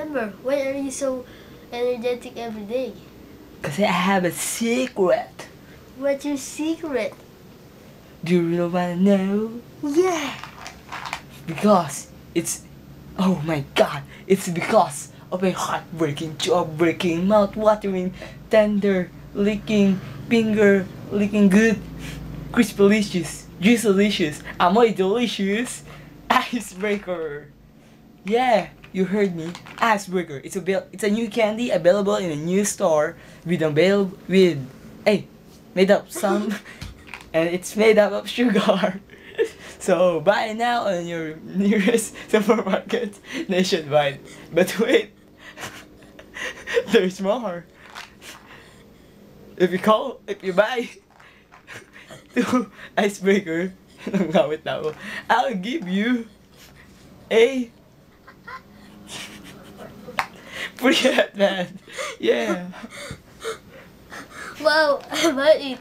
remember. Why are you so energetic every day? Cause I have a secret. What's your secret? Do you really wanna know? Yeah. Because it's, oh my god, it's because of a heartbreaking, jaw-breaking, mouth-watering, tender, licking, finger, licking good, crispalicious, juicelicious, amoy delicious, icebreaker. Yeah, you heard me. Icebreaker. It's a new candy available in a new store with made up some and it's made up of sugar. So buy it now on your nearest supermarket nationwide. But wait, there's more. If you buy two icebreaker, wait now, I'll give you a free headband. Yeah. Wow, I might eat.